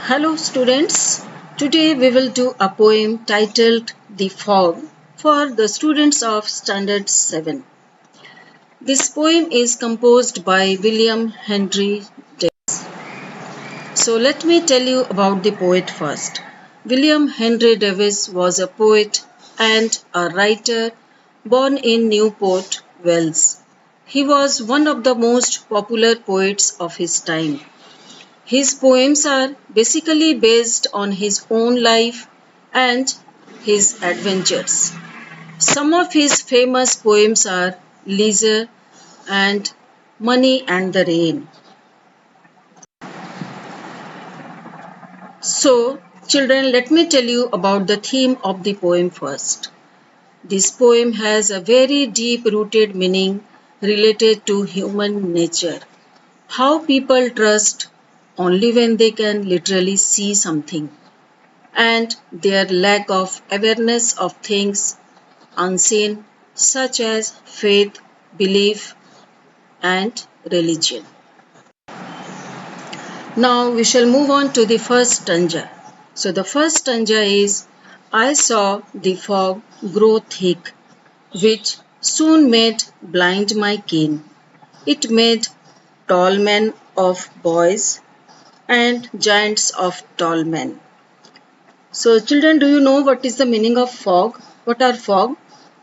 Hello students, today we will do a poem titled The Fog for the students of Standard 7. This poem is composed by William Henry Davies. So let me tell you about the poet first. William Henry Davies was a poet and a writer born in Newport, Wales. He was one of the most popular poets of his time. His poems are basically based on his own life and his adventures. Some of his famous poems are Leisure and Money and the Rain. So, children, let me tell you about the theme of the poem first. This poem has a very deep-rooted meaning related to human nature. How people trust only when they can literally see something, and their lack of awareness of things unseen, such as faith, belief, and religion. Now we shall move on to the first stanza. So the first stanza is, I saw the fog grow thick, which soon made blind my ken. It made tall men of boys and giants of tall men. So children, do you know what is the meaning of fog? What are fog?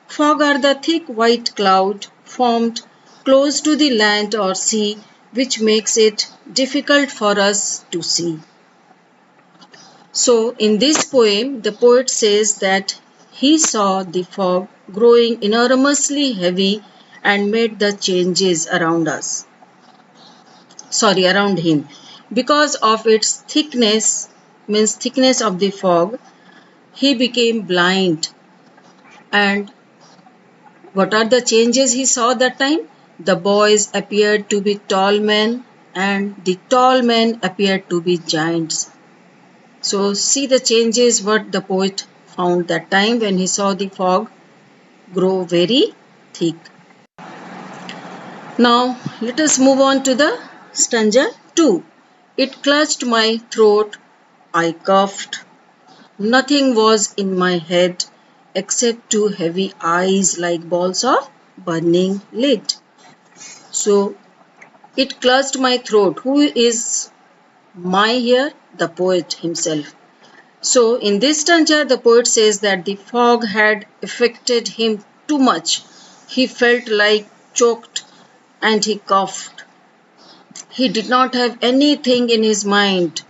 Fog are the thick white cloud formed close to the land or sea which makes it difficult for us to see. So in this poem, the poet says that he saw the fog growing enormously heavy and made the changes around him. Because of its thickness, means thickness of the fog, he became blind. And what are the changes he saw that time? The boys appeared to be tall men and the tall men appeared to be giants. So see the changes what the poet found that time when he saw the fog grow very thick. Now let us move on to the stanza 2. It clutched my throat, I coughed. Nothing was in my head except two heavy eyes like balls of burning lead. So, it clutched my throat. Who is my here? The poet himself. So, in this stanza, the poet says that the fog had affected him too much. He felt like choked and he coughed. He did not have anything in his mind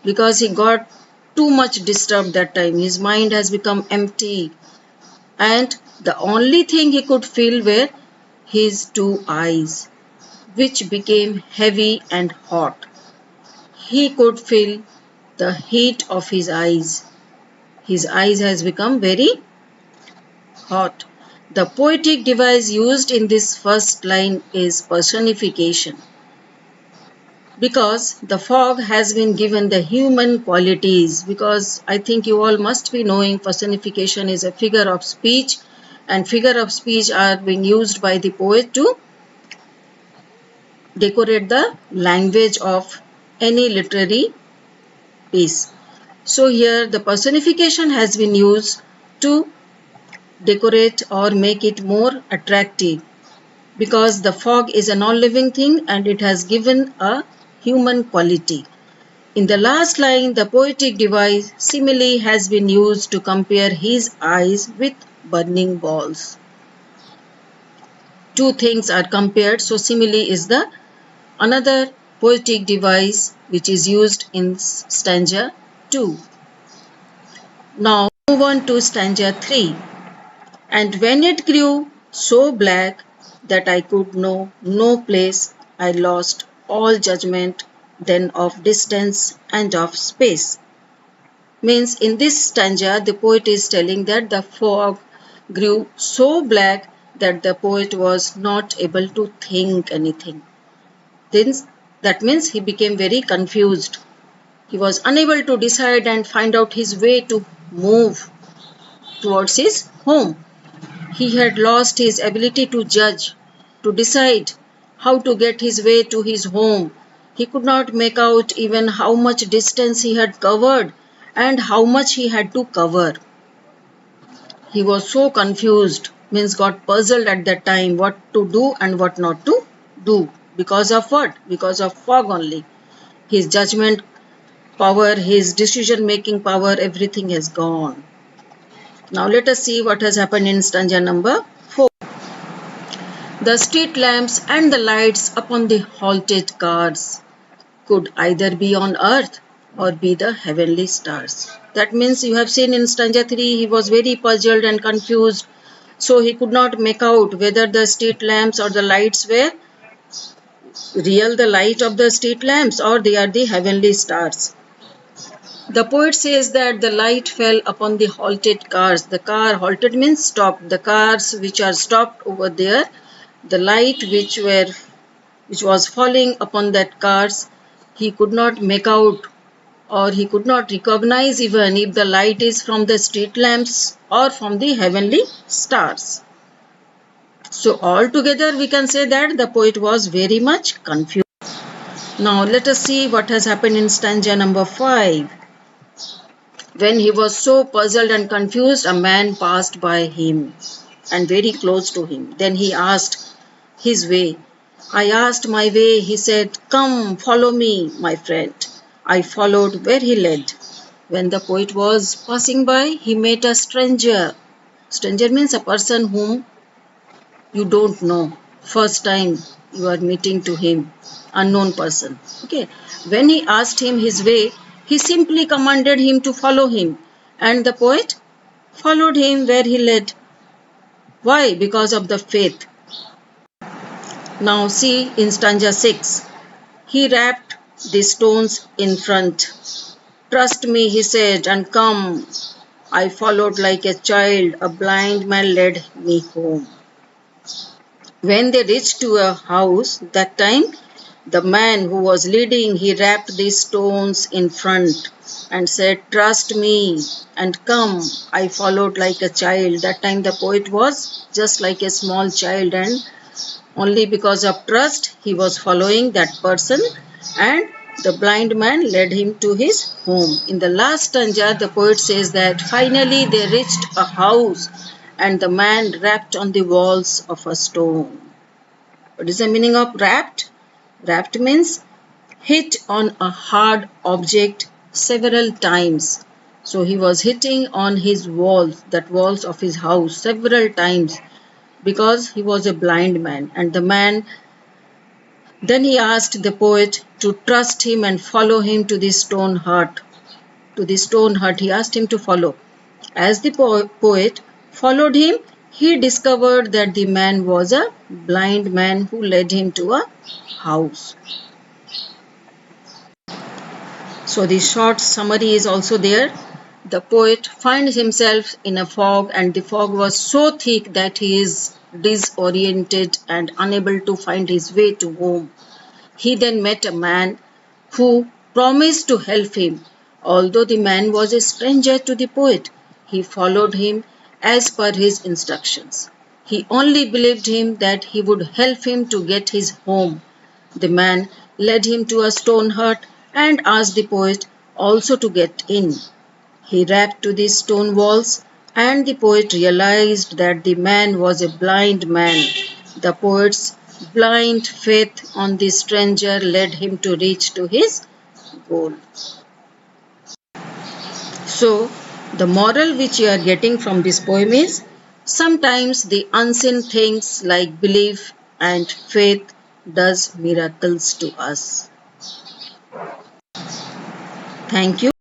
because he got too much disturbed that time. His mind has become empty and the only thing he could feel were his two eyes, which became heavy and hot. He could feel the heat of his eyes. His eyes has become very hot. The poetic device used in this first line is personification. Because the fog has been given the human qualities, because I think you all must be knowing personification is a figure of speech, and figure of speech are being used by the poet to decorate the language of any literary piece. So here the personification has been used to decorate or make it more attractive, because the fog is a non-living thing and it has given a human quality. In the last line, the poetic device simile has been used to compare his eyes with burning balls. Two things are compared, so simile is the another poetic device which is used in stanza 2. Now move on to stanza 3. And when it grew so black that I could know no place, I lost all judgment then of distance and of space. Means in this stanza the poet is telling that the fog grew so black that the poet was not able to think anything. Then that means he became very confused. He was unable to decide and find out his way to move towards his home. He had lost his ability to judge, to decide how to get his way to his home. He could not make out even how much distance he had covered and how much he had to cover. He was so confused, means got puzzled at that time what to do and what not to do. Because of what? Because of fog only. His judgment power, his decision making power, everything has gone. Now let us see what has happened in stanza number 4. The street lamps and the lights upon the halted cars could either be on earth or be the heavenly stars. That means you have seen in stanza 3 he was very puzzled and confused, so he could not make out whether the street lamps or the lights were real, the light of the street lamps, or they are the heavenly stars. The poet says that the light fell upon the halted cars. The car halted means stopped. The cars which are stopped over there, the light which was falling upon that cars, he could not make out, or he could not recognize even if the light is from the street lamps or from the heavenly stars. So altogether we can say that the poet was very much confused. Now let us see what has happened in stanza number 5. When he was so puzzled and confused, a man passed by him and very close to him. Then he asked his way. I asked my way, he said, come, follow me, my friend. I followed where he led. When the poet was passing by, he met a stranger. Stranger means a person whom you don't know. First time you are meeting to him, unknown person. Okay. When he asked him his way, he simply commanded him to follow him, and the poet followed him where he led. Why? Because of the faith. Now see in stanza 6. He rapped the stones in front. Trust me, he said, and come. I followed like a child. A blind man led me home. When they reached to a house, that time the man who was leading, he rapped the stones in front and said, trust me and come. I followed like a child. That time the poet was just like a small child, and only because of trust he was following that person, and the blind man led him to his home. In the last stanza, the poet says that finally they reached a house and the man rapped on the walls of a stone. What is the meaning of rapped? Rapped means hit on a hard object several times. So he was hitting on his walls, that walls of his house, several times because he was a blind man. And the man, then he asked the poet to trust him and follow him to the stone hut. To the stone hut he asked him to follow. As the poet followed him, he discovered that the man was a blind man who led him to a house. So the short summary is also there. The poet finds himself in a fog, and the fog was so thick that he is disoriented and unable to find his way to home. He then met a man who promised to help him. Although the man was a stranger to the poet, he followed him as per his instructions. He only believed him that he would help him to get his home. The man led him to a stone hut and asked the poet also to get in. He rapped to the stone walls, and the poet realized that the man was a blind man. The poet's blind faith on the stranger led him to reach to his goal. So, the moral which you are getting from this poem is, sometimes the unseen things like belief and faith does miracles to us. Thank you.